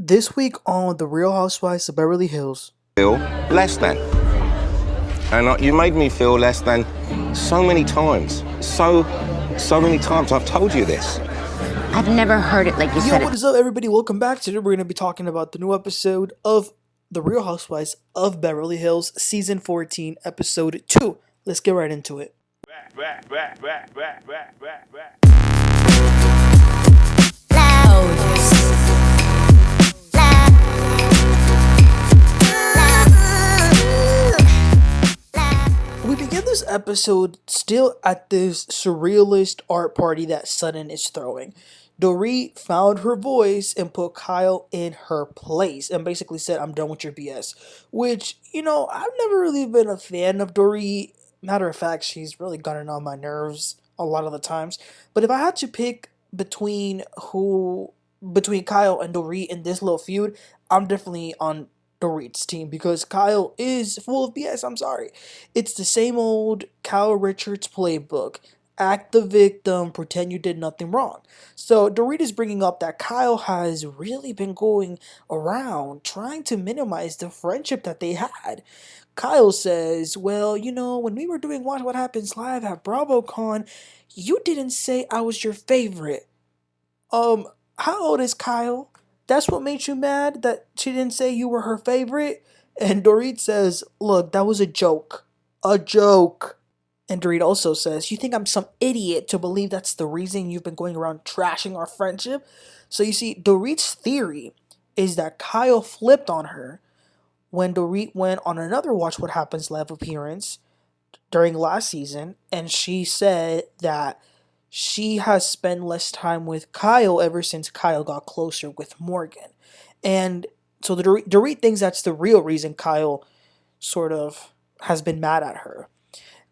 This week on The Real Housewives of Beverly Hills. Feel less than. And you made me feel less than so many times. So many times I've told you this. I've never heard it like you said Yo, what is up, everybody? Welcome back. Today we're going to be talking about the new episode of The Real Housewives of Beverly Hills, Season 14, Episode 2. Let's get right into it. We begin this episode still at this surrealist art party that Sutton is throwing. Dorit found her voice and put Kyle in her place and basically said, "I'm done with your BS." Which, I've never really been a fan of Dorit. Matter of fact, she's really gotten on my nerves a lot of the times. But if I had to pick between Kyle and Dorit in this little feud, I'm definitely on Dorit's team because Kyle is full of BS. I'm sorry. It's the same old Kyle Richards playbook. Act the victim, pretend you did nothing wrong. So Dorit is bringing up that Kyle has really been going around trying to minimize the friendship that they had. Kyle says, "Well, when we were doing Watch What Happens Live at BravoCon, you didn't say I was your favorite." How old is Kyle? That's what made you mad that she didn't say you were her favorite? And Dorit says, "Look, that was a joke. A joke." And Dorit also says, "You think I'm some idiot to believe that's the reason you've been going around trashing our friendship?" So you see, Dorit's theory is that Kyle flipped on her when Dorit went on another Watch What Happens Live appearance during last season, and she said that she has spent less time with Kyle ever since Kyle got closer with Morgan. And so Dorit thinks that's the real reason Kyle sort of has been mad at her.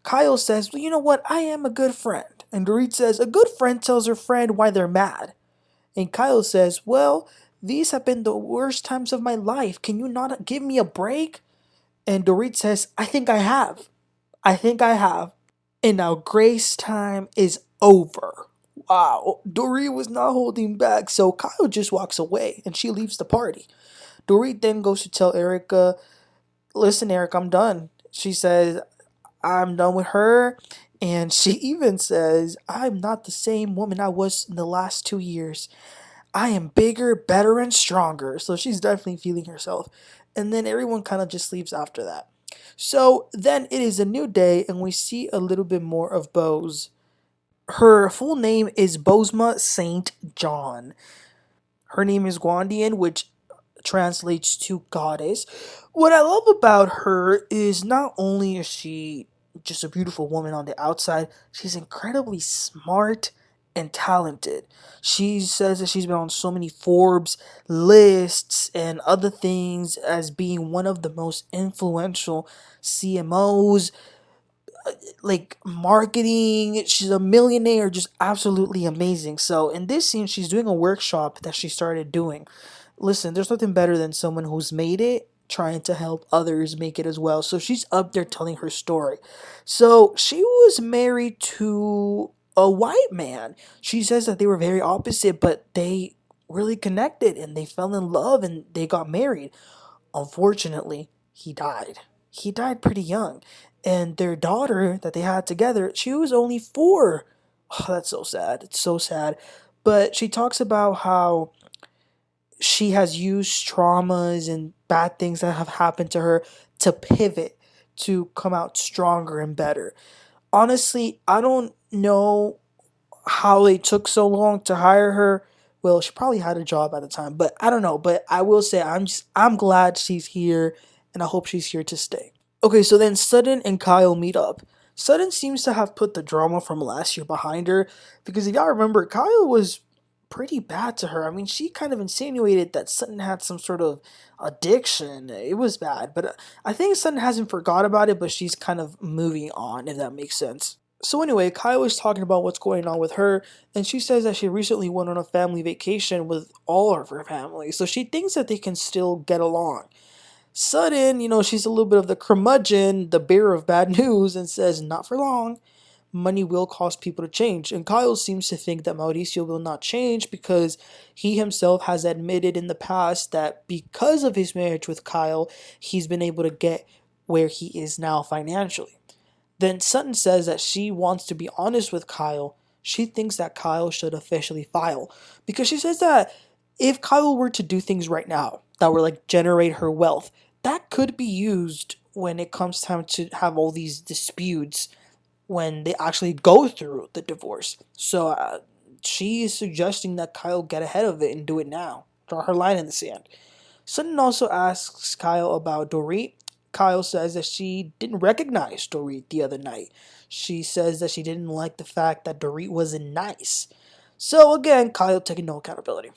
Kyle says, "Well, you know what? I am a good friend." And Dorit says, "A good friend tells her friend why they're mad." And Kyle says, "Well, these have been the worst times of my life. Can you not give me a break?" And Dorit says, "I think I have. I think I have." And now Grace time is over. Wow, Dorit was not holding back, so Kyle just walks away and she leaves the party. Dorit then goes to tell Erika, "Listen, Erika, I'm done." She says, "I'm done with her." And she even says, "I'm not the same woman I was in the last 2 years. I am bigger, better, and stronger." So she's definitely feeling herself. And then everyone kind of just leaves after that. So then it is a new day, and we see a little bit more of Bose. Her full name is Bozoma St. John. Her name is Guandian, which translates to goddess. What I love about her is not only is she just a beautiful woman on the outside, she's incredibly smart and talented. She says that she's been on so many Forbes lists and other things as being one of the most influential CMOs, like marketing. She's a millionaire, just absolutely amazing. So in this scene, she's doing a workshop that she started doing. Listen, there's nothing better than someone who's made it trying to help others make it as well. So she's up there telling her story. So she was married to a white man. She says that they were very opposite, but they really connected and they fell in love and they got married. Unfortunately, he died. He died pretty young. And their daughter that they had together, she was only 4. Oh, that's so sad. It's so sad. But she talks about how she has used traumas and bad things that have happened to her to pivot to come out stronger and better. Honestly, I don't know how they took so long to hire her. Well, she probably had a job at the time, but I don't know. But I will say I'm glad she's here and I hope she's here to stay. Okay, so then Sutton and Kyle meet up. Sutton seems to have put the drama from last year behind her because if y'all remember, Kyle was pretty bad to her. I mean, she kind of insinuated that Sutton had some sort of addiction. It was bad, but I think Sutton hasn't forgot about it, but she's kind of moving on, if that makes sense. So anyway, Kyle is talking about what's going on with her, and she says that she recently went on a family vacation with all of her family, so she thinks that they can still get along. Sutton, she's a little bit of the curmudgeon, the bearer of bad news, and says, "Not for long." money will cause people to change. And Kyle seems to think that Mauricio will not change because he himself has admitted in the past that because of his marriage with Kyle, he's been able to get where he is now financially. Then Sutton says that she wants to be honest with Kyle. She thinks that Kyle should officially file because she says that if Kyle were to do things right now that were like generate her wealth, that could be used when it comes time to have all these disputes when they actually go through the divorce. So she is suggesting that Kyle get ahead of it and do it now. Draw her line in the sand. Sutton also asks Kyle about Dorit. Kyle says that she didn't recognize Dorit the other night. She says that she didn't like the fact that Dorit wasn't nice. So again, Kyle taking no accountability.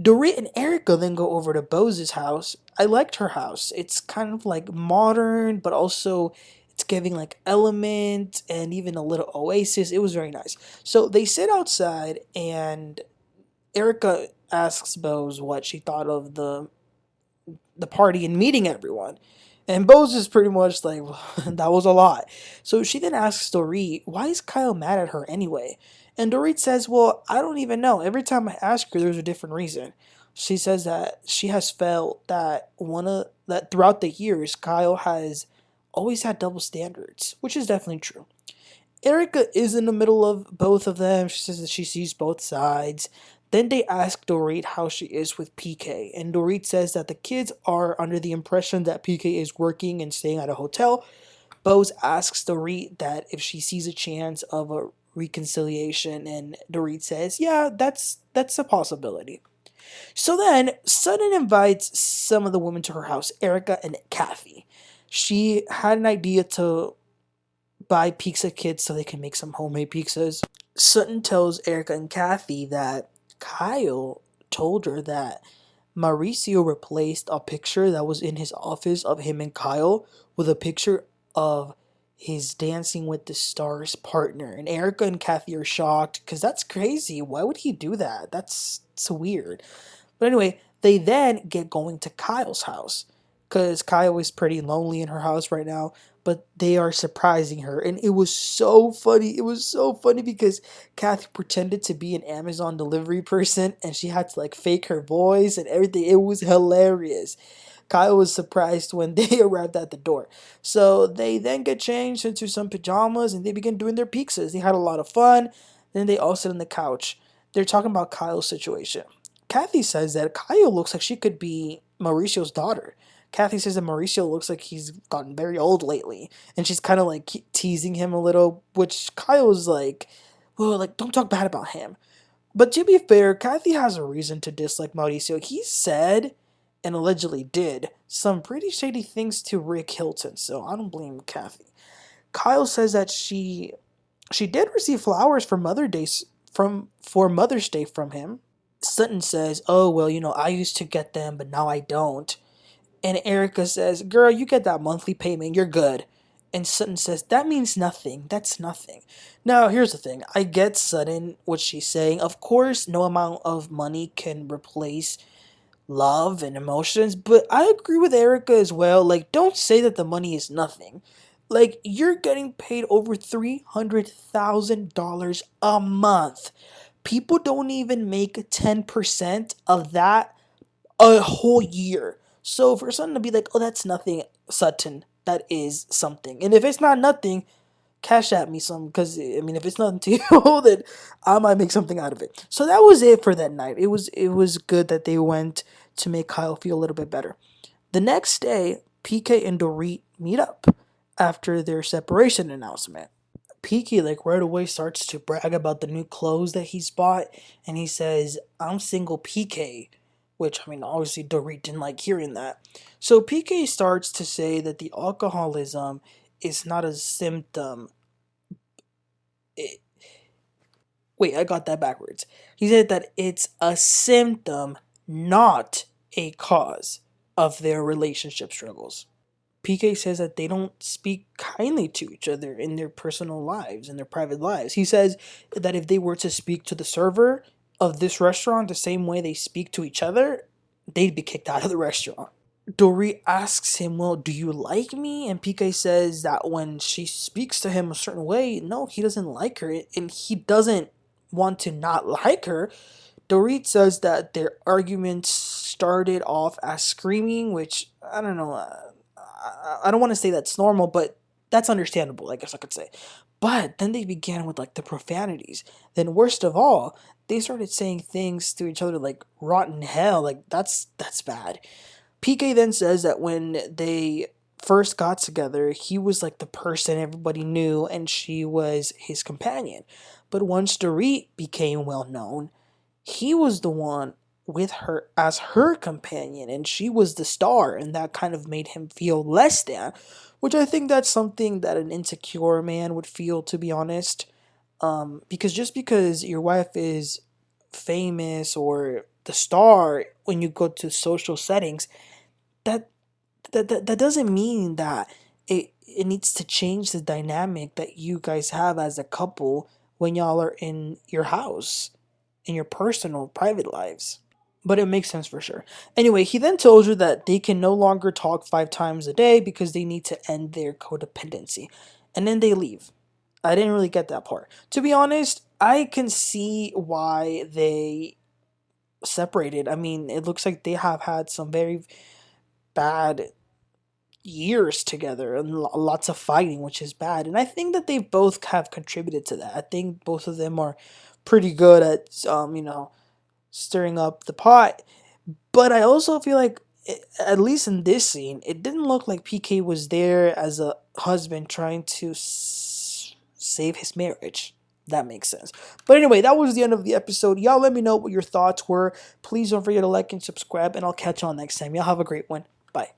Dorit and Erika then go over to Bose's house. I liked her house. It's kind of like modern, but also it's giving like element and even a little oasis. It was very nice. So they sit outside and Erika asks Bose what she thought of the party and meeting everyone. And Bose is pretty much like, well, that was a lot. So she then asks Dorit, why is Kyle mad at her anyway? And Dorit says, well, I don't even know. Every time I ask her, there's a different reason. She says that she has felt that that throughout the years, Kyle has always had double standards, which is definitely true. Erika is in the middle of both of them. She says that she sees both sides. Then they ask Dorit how she is with PK, and Dorit says that the kids are under the impression that PK is working and staying at a hotel. Bose asks Dorit that if she sees a chance of a reconciliation, and Dorit says, yeah, that's a possibility. So then, Sutton invites some of the women to her house, Erika and Kathy. She had an idea to buy pizza kits so they can make some homemade pizzas. Sutton tells Erika and Kathy that Kyle told her that Mauricio replaced a picture that was in his office of him and Kyle with a picture of his Dancing with the Stars partner. And Erika and Kathy are shocked because that's crazy. Why would he do that? That's so weird. But anyway, they then get going to Kyle's house because Kyle is pretty lonely in her house right now, but they are surprising her. And it was so funny. It was so funny because Kathy pretended to be an Amazon delivery person and she had to like fake her voice and everything. It was hilarious. Kyle was surprised when they arrived at the door. So they then get changed into some pajamas and they begin doing their pizzas. They had a lot of fun. Then they all sit on the couch. They're talking about Kyle's situation. Kathy says that Kyle looks like she could be Mauricio's daughter. Kathy says that Mauricio looks like he's gotten very old lately. And she's kind of like teasing him a little, which Kyle's like, well, like, don't talk bad about him. But to be fair, Kathy has a reason to dislike Mauricio. He said, and allegedly did, some pretty shady things to Rick Hilton, so I don't blame Kathy. Kyle says that she did receive flowers for Mother's Day from him. Sutton says, oh, well, I used to get them, but now I don't. And Erika says, girl, you get that monthly payment, you're good. And Sutton says, that means nothing. That's nothing. Now, here's the thing. I get Sutton, what she's saying. Of course, no amount of money can replace love and emotions, but I agree with Erika as well. Like, don't say that the money is nothing. Like, you're getting paid over $300,000 a month. People don't even make 10% of that a whole year. So for Sutton to be like, oh, that's nothing, Sutton, that is something. And if it's not nothing, cash at me some, because if it's nothing to you, then I might make something out of it. So that was it for that night. It was good that they went to make Kyle feel a little bit better. The next day, PK and Dorit meet up after their separation announcement. PK like right away starts to brag about the new clothes that he's bought, and he says, I'm single PK, which obviously Dorit didn't like hearing that. So PK starts to say that the alcoholism is not a symptom. Wait, I got that backwards. He said that it's a symptom, not a cause of their relationship struggles. PK says that they don't speak kindly to each other in their personal lives, in their private lives. He says that if they were to speak to the server of this restaurant the same way they speak to each other, they'd be kicked out of the restaurant. Dorit asks him, well, do you like me? And PK says that when she speaks to him a certain way, no, he doesn't like her. And he doesn't want to not like her. Dorit says that their argument started off as screaming, which, I don't know, I don't want to say that's normal, but that's understandable, I guess I could say. But then they began with like the profanities. Then worst of all, they started saying things to each other like rotten hell. Like that's bad. PK then says that when they first got together, he was like the person everybody knew and she was his companion. But once Dorit became well known, he was the one with her as her companion and she was the star, and that kind of made him feel less than, which I think that's something that an insecure man would feel, to be honest. Because just because your wife is famous or the star when you go to social settings, that that doesn't mean that it needs to change the dynamic that you guys have as a couple when y'all are in your house, in your personal private lives. But it makes sense for sure. Anyway, he then tells her that they can no longer talk 5 times a day because they need to end their codependency. And then they leave. I didn't really get that part. To be honest, I can see why they separated. I mean, it looks like they have had some very bad years together and lots of fighting, which is bad. And I think that they both have contributed to that. I think both of them are pretty good at, stirring up the pot. But I also feel like, at least in this scene, it didn't look like PK was there as a husband trying to save his marriage. That makes sense. But anyway, that was the end of the episode. Y'all let me know what your thoughts were. Please don't forget to like and subscribe, and I'll catch y'all next time. Y'all have a great one. Bye.